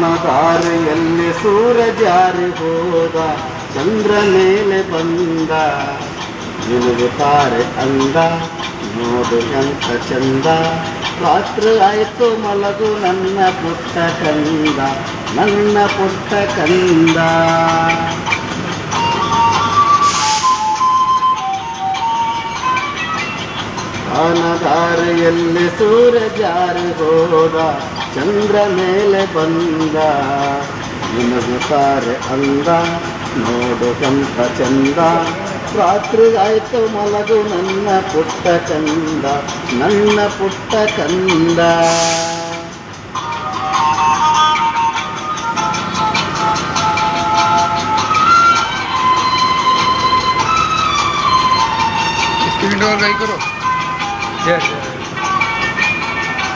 ದಾರಿಯಲ್ಲಿ ಸೂರ್ಯ ಜಾರಿ ಹೋದ, ಚಂದ್ರ ಮೇಲೆ ಬಂದ, ಮಿನುಗುತ್ತಾರೆ ಅಂದ, ನೋಡು ಎಂತ ಚಂದ. ರಾತ್ರಿ ಆಯ್ತು ಮಲಗು ನನ್ನ ಪುಟ್ಟ ಕಂದ, ನನ್ನ ಪುಟ್ಟ ಕಂದ. ದಾರಿಯಲ್ಲಿ ಸೂರ್ಯ ಜಾರಿ ಹೋದ, ಚಂದ್ರ ಮೇಲೆ ಬಂದ, ಮಿನುಗುತ್ತಾರೆ ಅಂದ, ನೋಡು ಎಂತ ಚಂದ. ರಾತ್ರಿ ಆಯ್ತು ಮಲಗು ನನ್ನ ಪುಟ್ಟ ಕಂದ, ನನ್ನ ಪುಟ್ಟ ಕಂದ. इसकी विंडो और गई करो।